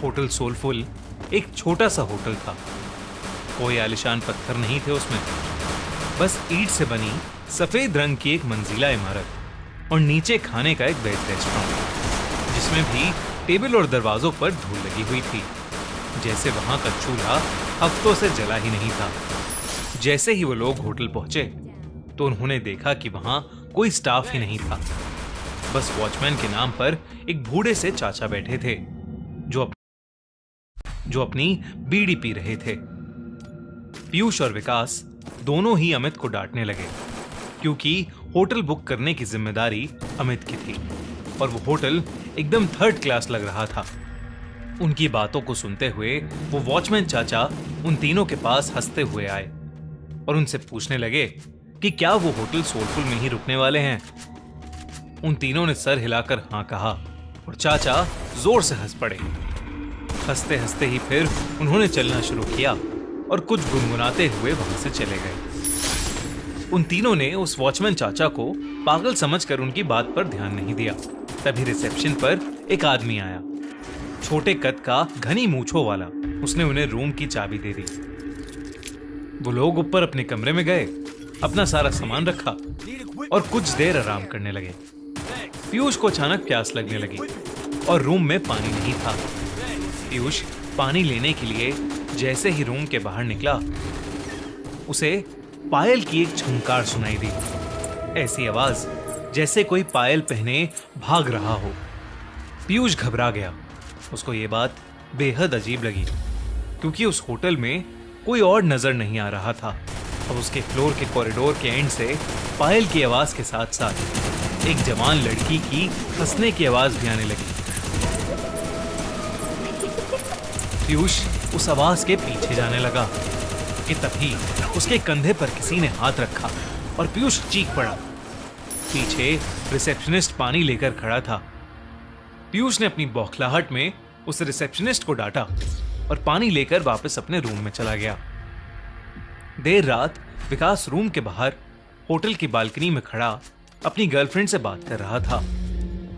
Hotel soulful एक छोटा सा होटल था। कोई आलिशान पत्थर नहीं थे उसमें, बस ईंट से बनी सफेद रंग की एक मंजिला इमारत और नीचे खाने का एक वेज रेस्टोरेंट, जिसमें भी टेबल और दरवाजों पर धूल लगी हुई थी, जैसे वहां का चूल्हा हफ्तों से जला ही नहीं था। जैसे ही वो लोग होटल पहुंचे तो उन्होंने देखा कि वहां कोई स्टाफ ही नहीं था, बस वॉचमैन के नाम पर एक बूढ़े से चाचा बैठे थे जो अपनी बीड़ी पी रहे थे। पीयूष और विकास दोनों ही अमित को डांटने लगे, क्योंकि होटल बुक करने की जिम्मेदारी अमित की थी और वो होटल एकदम थर्ड क्लास लग रहा था। उनकी बातों को सुनते हुए वो वॉचमैन चाचा उन तीनों के पास हंसते हुए आए और उनसे पूछने लगे कि क्या वो होटल सोलफुल में ही रुकने वाले हैं। उन तीनों ने सर हिलाकर हाँ कहा और चाचा जोर से हंस पड़े। हंसते हंसते ही फिर उन्होंने चलना शुरू किया और कुछ गुनगुनाते हुए वहां से चले गए। उन तीनों ने उस वॉचमैन चाचा को पागल समझकर उनकी बात पर ध्यान नहीं दिया। तभी रिसेप्शन पर एक आदमी आया, छोटे कद का, घनी मूंछों वाला। उसने उन्हें रूम की चाबी दे दी। वो लोग ऊपर अपने कमरे में गए, अपना सारा सामान रखा और कुछ देर आराम करने लगे। पीयूष को अचानक प्यास लगने लगी और रूम में पानी नहीं था। पीयूष पानी लेने के लिए जैसे ही रूम के बाहर निकला, उसे पायल की एक झंकार सुनाई दी। ऐसी आवाज जैसे कोई पायल पहने भाग रहा हो। पीयूष घबरा गया। उसको ये बात बेहद अजीब लगी, क्योंकि उस होटल में कोई और नजर नहीं आ रहा था और उसके फ्लोर के कॉरिडोर के एंड से पायल की आवाज के साथ साथ एक जवान लड़की की हंसने की आवाज भी आने लगी। पीयूष उस आवाज के पीछे जाने लगा कि तभी उसके कंधे पर किसी ने हाथ रखा और पीयूष चीख पड़ा। पीछे रिसेप्शनिस्ट पानी लेकर खड़ा था। पीयूष ने अपनी बौखलाहट में उस रिसेप्शनिस्ट को डांटा और पानी लेकर वापस अपने रूम में चला गया। देर रात विकास रूम के बाहर होटल की बालकनी में खड़ा अपनी गर्लफ्रेंड से बात कर रहा था।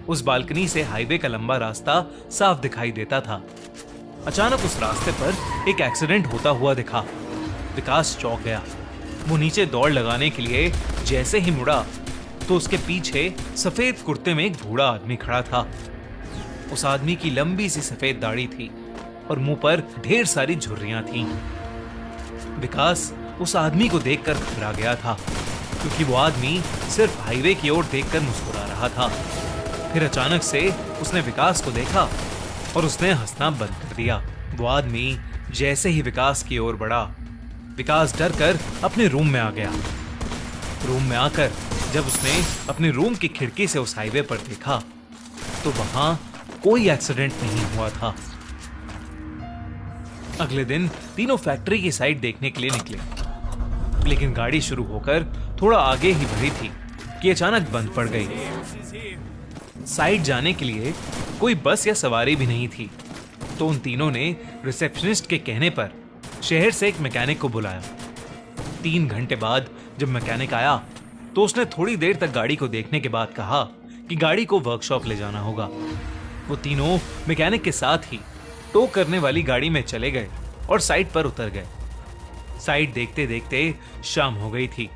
उस बालकनी से हाईवे का लंबा रास्ता साफ दिखाई देता था। अचानक उस रास्ते पर एक एक्सीडेंट होता हुआ दिखा। विकास चौंक गया। वो नीचे दौड़ लगाने के लिए जैसे ही मुड़ा तो उसके पीछे सफेद कुर्ते में एक बूढ़ा आदमी खड़ा था। उस आदमी की लंबी सी सफेद दाढ़ी थी और मुंह पर ढेर सारी झुर्रियां थीं। विकास उस आदमी को देखकर घबरा गया था, क्योंकि वो आदमी सिर्फ हाईवे की ओर देखकर मुस्कुरा रहा था। फिर अचानक से उसने विकास को देखा और उसने हंसना बंद कर दिया। वो आदमी जैसे ही विकास की ओर बढ़ा, विकास डरकर अपने रूम में आ गया। रूम में आकर जब उसने अपने रूम की खिड़की से उस हाईवे पर देखा तो वहां कोई एक्सीडेंट नहीं हुआ था। अगले दिन तीनों फैक्ट्री की साइट देखने के लिए निकले, लेकिन गाड़ी शुरू होकर थोड़ा आगे ही बढ़ी थी कि अचानक बंद पड़ गई। साइट जाने के लिए कोई बस या सवारी भी नहीं थी, तो उन तीनों ने रिसेप्शनिस्ट के कहने पर शहर से एक मैकेनिक को बुलाया। 3 घंटे बाद जब मैकेनिक आया तो उसने थोड़ी देर तक गाड़ी को देखने के बाद कहा कि गाड़ी को वर्कशॉप ले जाना होगा। वो तीनों मैकेनिक के साथ ही टो करने वाली गाड़ी में चले गए और साइट पर उतर गए। साइट देखते देखते शाम हो गई थी।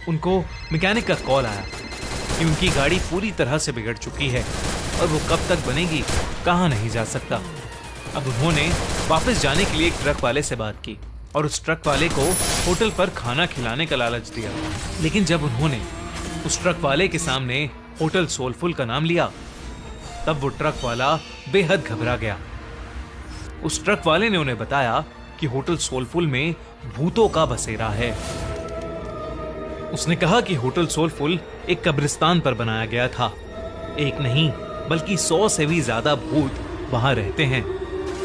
उनको मैकेनिक का कॉल आया कि उनकी गाड़ी पूरी तरह से बिगड़ चुकी है और वो कब तक बनेगी कहाँ नहीं जा सकता। अब उन्होंने वापस जाने के लिए एक ट्रक वाले से बात की और उस ट्रक वाले को होटल पर खाना खिलाने का लालच दिया। लेकिन जब उन्होंने उस ट्रक वाले के सामने होटल सोलफुल का नाम लिया, तब वो ट्रक वाला बेहद घबरा गया। उस ट्रक वाले ने उन्हें बताया कि होटल सोलफुल में भूतों का बसेरा है। उसने कहा कि होटल सोलफुल एक कब्रिस्तान पर बनाया गया था। एक नहीं बल्कि 100 से भी ज्यादा भूत वहां रहते हैं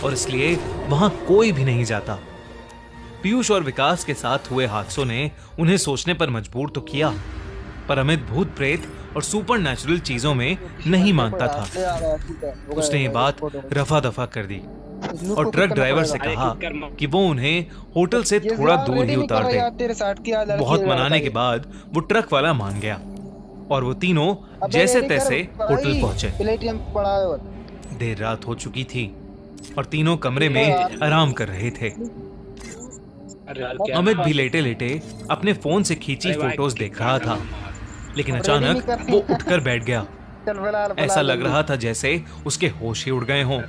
और इसलिए वहां कोई भी नहीं जाता। पीयूष और विकास के साथ हुए हादसों ने उन्हें सोचने पर मजबूर तो किया, पर अमित भूत प्रेत और सुपर नेचुरल चीजों में नहीं मानता था। उसने ये बात रफा दफा कर दी और ट्रक ड्राइवर से कहा कि वो उन्हें होटल से थोड़ा दूर ही उतार दे। बहुत मनाने के बाद वो ट्रक वाला मान गया और वो तीनों जैसे तैसे होटल पहुंचे। देर रात हो चुकी थी और तीनों कमरे में आराम कर रहे थे। अमित भी लेटे लेटे अपने फोन से खींची फोटोज देख रहा था, लेकिन अचानक वो उठकर बैठ गया। ऐसा लग रहा था जैसे उसके होश ही उड़ गए हों।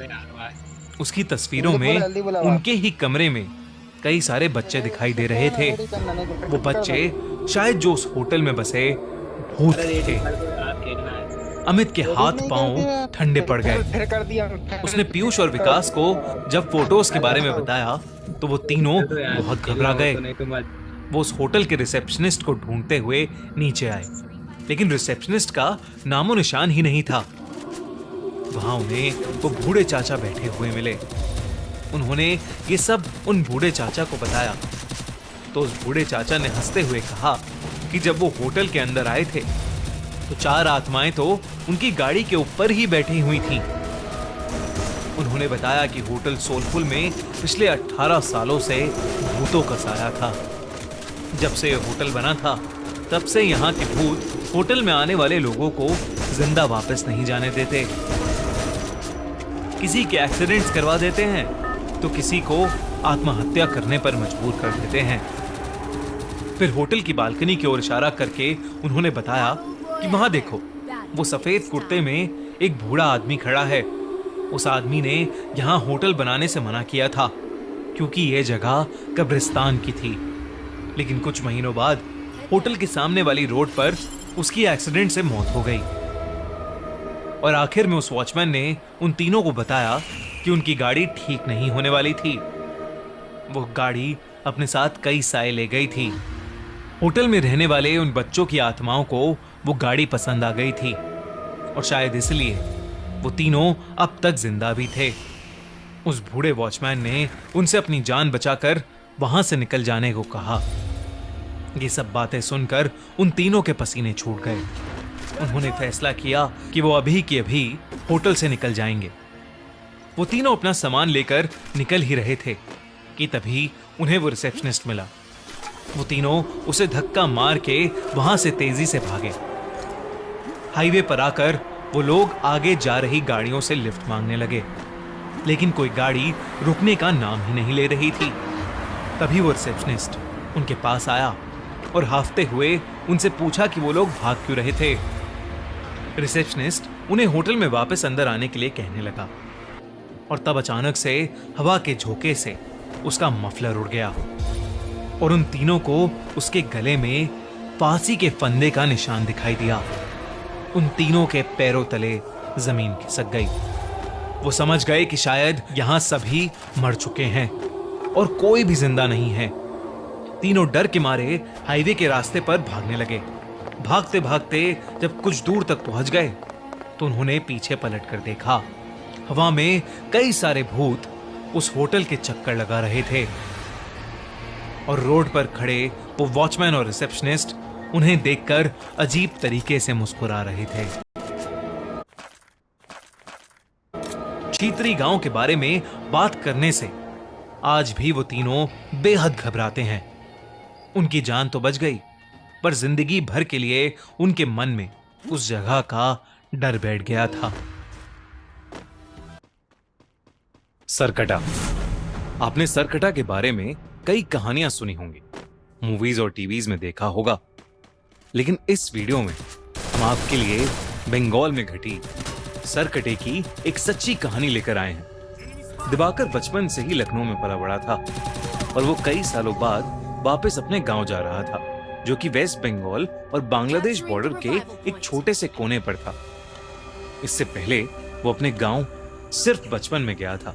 उसकी तस्वीरों में उनके ही कमरे में कई सारे बच्चे दिखाई दे रहे थे। वो बच्चे शायद जो उस होटल में बसे भूत थे। अमित के हाथ पांव ठंडे पड़ गए। उसने पीयूष और विकास को जब फोटोज के बारे में बताया तो वो तीनों बहुत घबरा गए। वो उस होटल के रिसेप्शनिस्ट को ढूंढते हुए नीचे आए, लेकिन रिसेप्शनिस्ट का नामो निशान ही नहीं था। वहां उन्हें वो बूढ़े चाचा बैठे हुए मिले। उन्होंने ये सब उन बूढ़े चाचा को बताया तो उस बूढ़े चाचा ने हंसते हुए कहा कि जब वो होटल के अंदर आए थे तो 4 आत्माएं तो उनकी गाड़ी के ऊपर ही बैठी हुई थीं। उन्होंने बताया कि होटल सोलफुल में पिछले 18 सालों से भूतों का साया था। जब से यह होटल बना था तब से यहाँ के भूत होटल में आने वाले लोगों को जिंदा वापस नहीं जाने देते। किसी के एक्सीडेंट्स करवा देते हैं तो किसी को आत्महत्या करने पर मजबूर कर देते हैं। फिर होटल की बालकनी की ओर इशारा करके उन्होंने बताया कि वहां देखो, वो सफेद कुर्ते में एक बूढ़ा आदमी खड़ा है। उस आदमी ने यहाँ होटल बनाने से मना किया था क्योंकि यह जगह कब्रिस्तान की थी। लेकिन कुछ महीनों बाद होटल के सामने वाली रोड पर उसकी एक्सीडेंट से मौत हो गई। और आखिर में उस वॉचमैन ने उन तीनों को बताया कि उनकी गाड़ी ठीक नहीं होने वाली थी। वो गाड़ी अपने साथ कई साए ले गई थी। होटल में रहने वाले उन बच्चों की आत्माओं को वो गाड़ी पसंद आ गई थी और शायद इसलिए वो तीनों अब तक जिंदा भी थे। उस बूढ़े वॉचमैन ने उनसे अपनी जान बचाकर वहां से निकल जाने को कहा। ये सब बातें सुनकर उन तीनों के पसीने छूट गए। उन्होंने फैसला किया कि वो अभी की अभी होटल से निकल जाएंगे। वो तीनों अपना सामान लेकर निकल ही रहे थे कि तभी उन्हें वो रिसेप्शनिस्ट मिला। वो तीनों उसे धक्का मार के वहां से तेजी से भागे। हाईवे पर आकर वो लोग आगे जा रही गाड़ियों से लिफ्ट मांगने लगे, लेकिन कोई गाड़ी रुकने का नाम ही नहीं ले रही थी। तभी वो रिसेप्शनिस्ट उनके पास आया और हाफते हुए उनसे पूछा कि वो लोग भाग क्यों रहे थे। रिसेप्शनिस्ट उन्हें होटल में वापस अंदर आने के लिए कहने लगा और तब अचानक से हवा के झोंके से उसका मफलर उड़ गया और उन तीनों को उसके गले में फांसी के फंदे का निशान दिखाई दिया। उन तीनों के पैरों तले जमीन खिसक गई। वो समझ गए कि शायद यहां सभी मर चुके हैं और कोई भी जिंदा नहीं है। तीनों डर के मारे हाईवे के रास्ते पर भागने लगे। भागते भागते जब कुछ दूर तक पहुंच गए तो उन्होंने पीछे पलट कर देखा। हवा में कई सारे भूत उस होटल के चक्कर लगा रहे थे और रोड पर खड़े वो वॉचमैन और रिसेप्शनिस्ट उन्हें देखकर अजीब तरीके से मुस्कुरा रहे थे। चीतरी गांव के बारे में बात करने से आज भी वो तीनों बेहद घबराते हैं। उनकी जान तो बच गई, पर जिंदगी भर के लिए उनके मन में उस जगह का डर बैठ गया था। सरकटा। आपने सरकटा के बारे में कई कहानियां सुनी होंगी, मूवीज और टीवीज में देखा होगा, लेकिन इस वीडियो में हम आपके लिए बंगाल में घटी सरकटे की एक सच्ची कहानी लेकर आए हैं। दिवाकर बचपन से ही लखनऊ में पला बड़ा था और वो कई सालों बाद वापस अपने गांव जा रहा था, जो कि वेस्ट बंगाल और बांग्लादेश बॉर्डर के एक छोटे से कोने पर था। इससे पहले वो अपने गांव सिर्फ बचपन में गया था,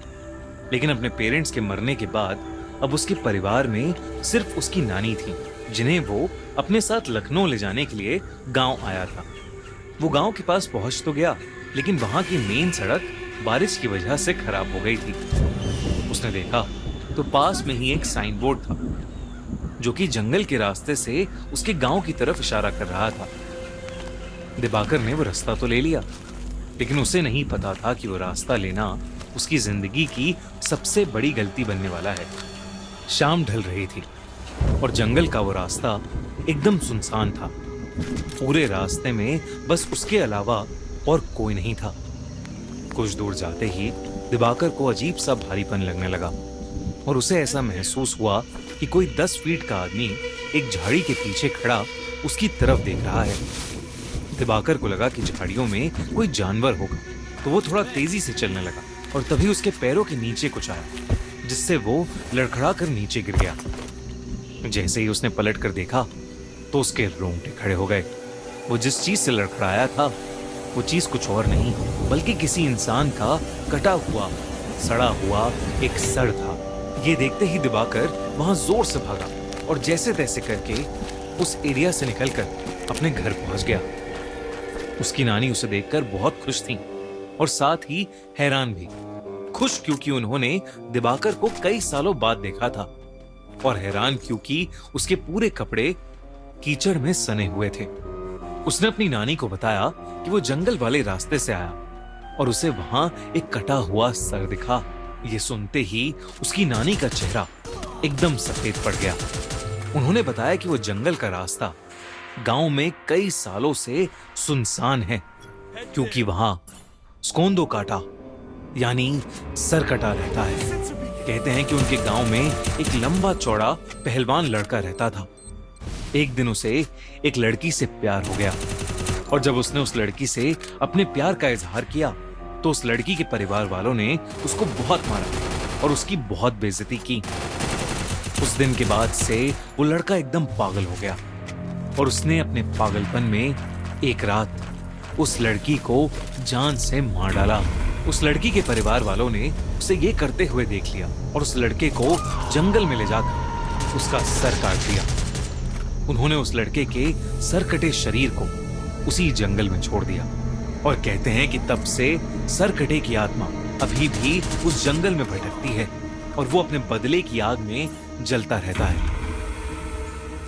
लेकिन अपने पेरेंट्स के मरने के बाद अब उसके परिवार में सिर्फ उसकी नानी थी, जिन्हें वो अपने साथ लखनऊ ले जाने के लिए गांव आया था। वो गांव के पास पहुंच तो गया, लेकिन वहां की मेन सड़क बारिश की वजह से खराब हो गई थी। उसने देखा तो पास में ही एक साइन बोर्ड था, जो कि जंगल के रास्ते से उसके गांव की तरफ इशारा कर रहा था। दिवाकर ने वो रास्ता तो ले लिया, लेकिन उसे नहीं पता था कि वो रास्ता लेना उसकी जिंदगी की सबसे बड़ी गलती बनने वाला है। शाम ढल रही थी और जंगल का वो रास्ता एकदम सुनसान था। पूरे रास्ते में बस उसके अलावा और कोई नहीं था। कुछ दूर जाते ही दिवाकर को अजीब सा भारीपन लगने लगा और उसे ऐसा महसूस हुआ कि कोई 10 फीट का आदमी एक झाड़ी के पीछे खड़ा उसकी तरफ देख रहा है। दिवाकर को लगा कि झाड़ियों में कोई जानवर होगा, तो वो थोड़ा तेजी से चलने लगा और तभी उसके पैरों के नीचे कुछ आया, जिससे वो लड़खड़ा कर नीचे गिर गया। जैसे ही उसने पलट कर देखा तो उसके रोंगटे खड़े हो गए। वो जिस चीज से लड़खड़ाया था वो चीज कुछ और नहीं बल्कि किसी इंसान का कटा हुआ सड़ा हुआ एक सर था। ये देखते ही दिवाकर वहां जोर से भागा और जैसे तैसे करके उस एरिया से निकलकर अपने घर पहुंच गया। उसकी नानी उसे देखकर बहुत खुश थी और साथ ही हैरान भी। खुश क्योंकि उन्होंने दिवाकर को कई सालों बाद देखा था और हैरान क्योंकि उसके पूरे कपड़े कीचड़ में सने हुए थे। उसने अपनी नानी को बताया कि वो जंगल वाले रास्ते से आया और उसे वहां एक कटा हुआ सर दिखा। ये सुनते ही उसकी नानी का चेहरा एकदम सफेद पड़ गया। उन्होंने बताया कि वो जंगल का रास्ता गांव में कई सालों से सुनसान है क्योंकि वहां स्कोंदो काटा यानी सर कटा रहता है। कहते हैं कि उनके गांव में एक लंबा चौड़ा पहलवान लड़का रहता था। एक दिन उसे एक लड़की से प्यार हो गया और जब उसने उस लड़की से अपने प्यार का इजहार किया तो उस लड़की के परिवार वालों ने उसको बहुत मारा और उसकी बहुत बेइज्जती की। उस दिन के बाद से वो लड़का एकदम पागल हो गया और उसने अपने पागलपन में एक रात उस लड़की को जान से मार डाला। उस लड़की के परिवार वालों ने उसे ये करते हुए देख लिया और उस लड़के को जंगल में ले जाकर उसका सर काट दिया। उन्होंने उस लड़के के सर कटे शरीर को उसी जंगल में छोड़ दिया और कहते हैं कि तब से सर कटे की आत्मा अभी भी उस जंगल में भटकती है और वो अपने बदले की आग में जलता रहता है।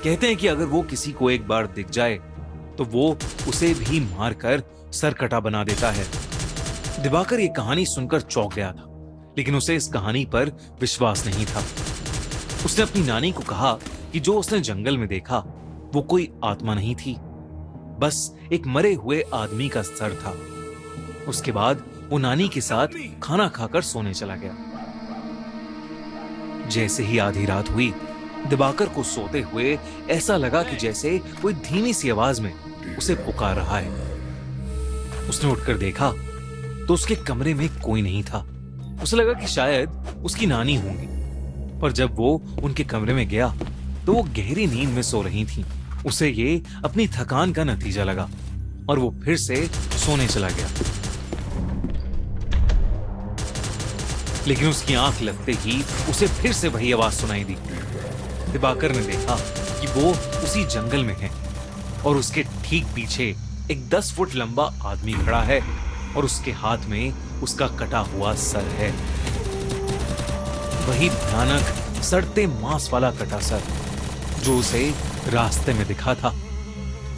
कहते हैं कि अगर वो किसी को एक बार दिख जाए तो वो उसे भी मारकर सर कटा बना देता है। दिवाकर ये कहानी सुनकर चौंक गया था, लेकिन उसे इस कहानी पर विश्वास नहीं था। उसने अपनी नानी को कहा कि जो उसने जंगल में देखा वो कोई आत्मा नहीं थी, बस एक मरे हुए आदमी का सर था। उसके बाद वो नानी के साथ खाना खाकर सोने चला गया। जैसे ही आधी रात हुई, दिवाकर को सोते हुए ऐसा लगा कि जैसे कोई धीमी सी आवाज में उसे पुकार रहा है। उसने उठकर देखा तो उसके कमरे में कोई नहीं था। उसे लगा कि शायद उसकी नानी होंगी, पर जब वो उनके कमरे में गया तो वो गहरी नींद में सो रही थीं। उसे ये अपनी थकान का नतीजा लगा और वो फिर से सोने चला गया। लेकिन उसकी आंख लगते ही उसे फिर से वही आवाज सुनाई दी। दिवाकर ने देखा कि वो उसी जंगल में है और उसके ठीक पीछे एक 10 फुट लंबा आदमी खड़ा है और उसके हाथ में उसका कटा हुआ सर है। वही भयानक सड़ते मांस वाला कटा सर जो उसे रास्ते में दिखा था।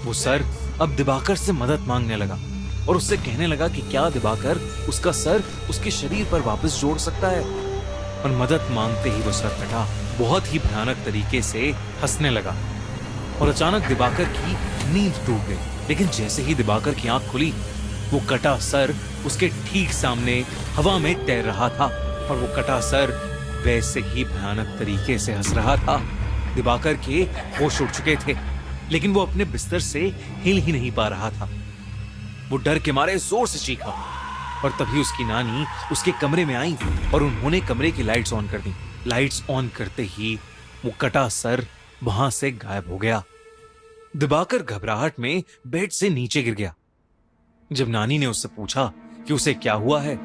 वो सर अब दिवाकर से मदद मांगने लगा और उससे कहने लगा कि क्या दिवाकर उसका सर उसके शरीर पर वापस जोड़ सकता है। और मदद मांगते ही वो सर कटा बहुत ही भयानक तरीके से हंसने लगा और अचानक दिवाकर की नींद टूट गई। लेकिन जैसे ही दिवाकर की आंख खुली, वो कटा सर उसके ठीक सामने हवा में तैर रहा था और वो कटा सर वैसे ही भयानक तरीके से हंस रहा था। दिवाकर के होश उड़ चुके थे, लेकिन वो अपने बिस्तर से हिल ही नहीं पा रहा था। वो डर के मारे जोर से चीखा और तभी उसकी नानी उसके कमरे में आई और उन्होंने कमरे की लाइट्स ऑन कर दी। लाइट्स ऑन करते ही वो कटा सर वहां से गायब हो गया। दिवाकर घबराहट में बेड से नीचे गिर गया। जब नानी ने उससे पूछा कि उसे क्या हुआ है,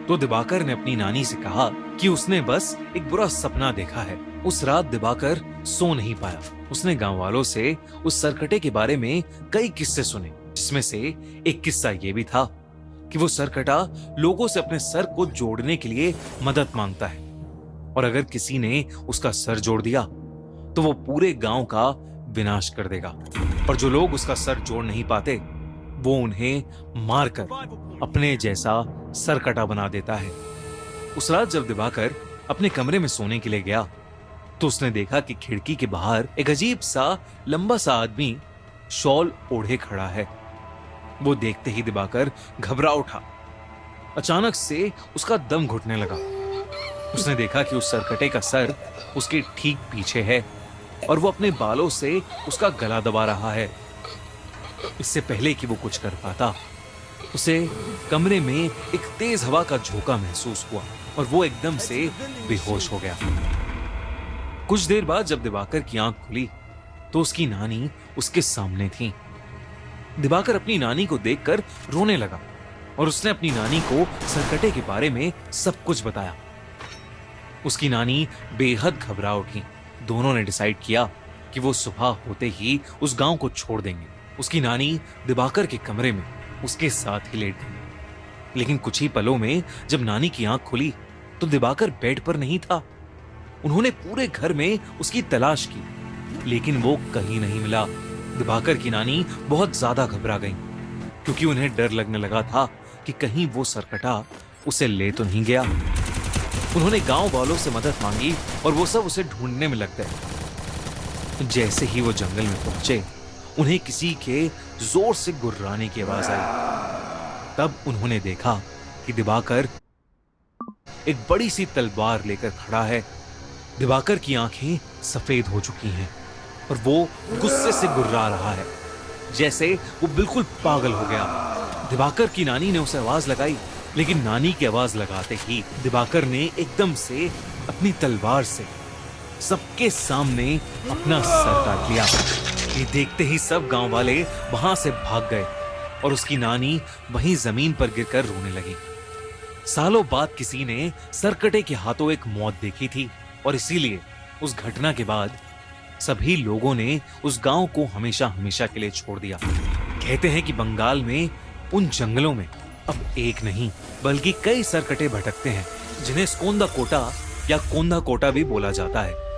तो दिवाकर ने अपनी नानी से कहा कि उसने बस एक बुरा सपना देखा है। उस रात दिवाकर सो नहीं पाया। उसने गांव वालों से उस सरकटे के बारे में कई किस्से सुने, जिसमें से एक किस्सा ये भी था कि वो सरकटा लोगों से अपने सर को जोड़ने के लिए मदद मांगता है और अगर किसी ने उसका सर जोड़ दिया तो वो पूरे गांव का विनाश कर देगा और जो लोग उसका सर जोड़ नहीं पाते वो उन्हें मारकर अपने जैसा सरकटा बना देता है। उस रात जब दिवाकर अपने कमरे में सोने के लिए गया तो उसने देखा कि खिड़की के बाहर एक अजीब सा लंबा सा आदमी शॉल ओढ़े खड़ा है। वो देखते ही दिवाकर घबरा उठा अचानक से उसका दम घुटने लगा। उसने देखा कि उस सरकटे का सर उसके ठीक पीछे है और वो अपने बालों से उसका गला दबा रहा है। इससे पहले कि वो कुछ कर पाता, उसे कमरे में एक तेज हवा का झोंका महसूस हुआ और वो एकदम से बेहोश हो गया। कुछ देर बाद जब दिवाकर की आंख खुली तो उसकी नानी उसके सामने थी। दिवाकर अपनी नानी को देखकर रोने लगा और उसने अपनी नानी को सरकटे के बारे में सब कुछ बताया। उसकी नानी बेहद घबरा उठी। दोनों ने डिसाइड किया कि वो सुबह होते ही उस गांव को छोड़ देंगे। उसकी नानी दिवाकर के कमरे में उसके साथ ही लेट गई। लेकिन कुछ ही पलों में जब नानी की आंख खुली तो दिवाकर बेड पर नहीं था। उन्होंने पूरे घर में उसकी तलाश की, लेकिन वो कहीं नहीं मिला। दिवाकर की नानी बहुत ज्यादा घबरा गई क्योंकि उन्हें डर लगने लगा था कि कहीं वो सरकटा उसे ले तो नहीं गया। उन्होंने गांव वालों से मदद मांगी और वो सब उसे ढूंढने में लग गए। जैसे ही वो जंगल में पहुंचे, उन्हें किसी के जोर से गुर्राने की आवाज आई। तब उन्होंने देखा कि दिवाकर एक बड़ी सी तलवार लेकर खड़ा है। दिवाकर की आंखें सफेद हो चुकी हैं और वो गुस्से से गुर्रा रहा है, जैसे वो बिल्कुल पागल हो गया। दिवाकर की नानी ने उसे आवाज लगाई, लेकिन नानी की आवाज लगाते ही दिवाकर ने एकदम से अपनी तलवार से सबके सामने अपना सर काट लिया। ये देखते ही सब गांव वाले वहां से भाग गए और उसकी नानी वहीं जमीन पर गिरकर रोने लगी। सालों बाद किसी ने सरकटे के हाथों एक मौत देखी थी और इसीलिए उस घटना के बाद सभी लोगों ने उस गांव को हमेशा हमेशा के लिए छोड़ दिया। कहते हैं कि बंगाल में उन जंगलों में अब एक नहीं बल्कि कई सरकटे भटकते हैं, जिन्हें स्कोंदा कोटा या कोंदा कोटा भी बोला जाता है।